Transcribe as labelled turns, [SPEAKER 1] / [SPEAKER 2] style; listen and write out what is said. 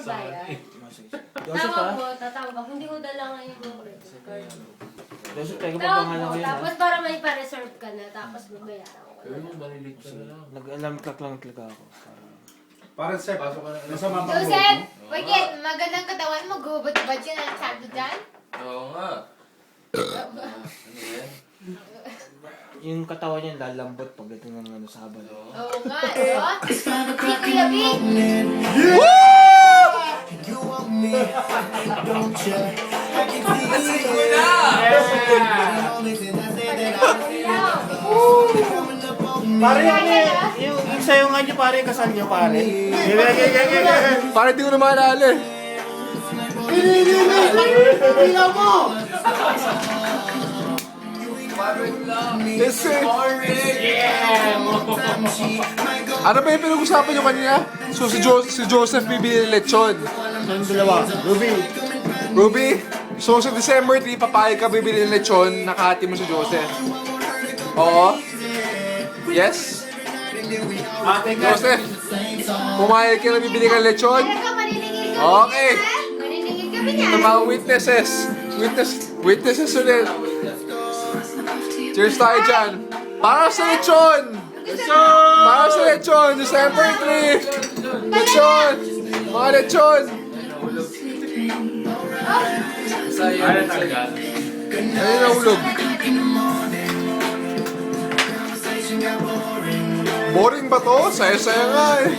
[SPEAKER 1] magbayad.
[SPEAKER 2] Joseph
[SPEAKER 1] Tawag
[SPEAKER 2] ha?
[SPEAKER 1] mo, tatawag ako. Hindi ko dala ngayon yung credit card.
[SPEAKER 2] Joseph, tayo ka pa
[SPEAKER 1] Tawag
[SPEAKER 2] pangalan
[SPEAKER 1] mo,
[SPEAKER 2] ko yun ha?
[SPEAKER 1] tapos para may pa-reserve ka na, tapos babayaran ko
[SPEAKER 3] Pero
[SPEAKER 1] na.
[SPEAKER 3] mo, malilit ka na lang.
[SPEAKER 2] Nag-alam lang talaga ako.
[SPEAKER 4] Parang Sep,
[SPEAKER 3] Pasok ka na.
[SPEAKER 4] masama pa
[SPEAKER 5] Joseph, wait, magandang katawan mo, gubad-bad yun ang sabi dyan.
[SPEAKER 3] Oo nga. Ano yan?
[SPEAKER 2] Yung katawan niya lalambot pagdating ng ano, sa habal.
[SPEAKER 5] Oo nga, no? Si Kuya Vic.
[SPEAKER 2] Pare, yung sayo nga niyo pare, kasal niyo pare.
[SPEAKER 6] Pare, di ko na maalala eh.
[SPEAKER 2] Pila mo!
[SPEAKER 6] Yes, eh. Ano ba yung pinag-usapan nyo kanina? So, si Joseph bibili ng lechon.
[SPEAKER 2] Yung dalawa, Ruby.
[SPEAKER 6] Ruby, so sa December 3, papayag ka bibili ng lechon, nakahati mo si Joseph. Oo? Yes? Joseph, pumayag ka na bibili ka ng lechon?
[SPEAKER 5] Talaga, maniningil kami.
[SPEAKER 6] Okay.
[SPEAKER 5] ha? Maniningil kami niya.
[SPEAKER 6] Ito mga witnesses. Witnesses ulit. Cheers tayo dyan. Para sa lechon! Para sa lechon! December 3! Lechon! Mga lechon!
[SPEAKER 3] Sayang talaga.
[SPEAKER 6] Ayun na ulog. Boring ba to? Saya-saya nga eh.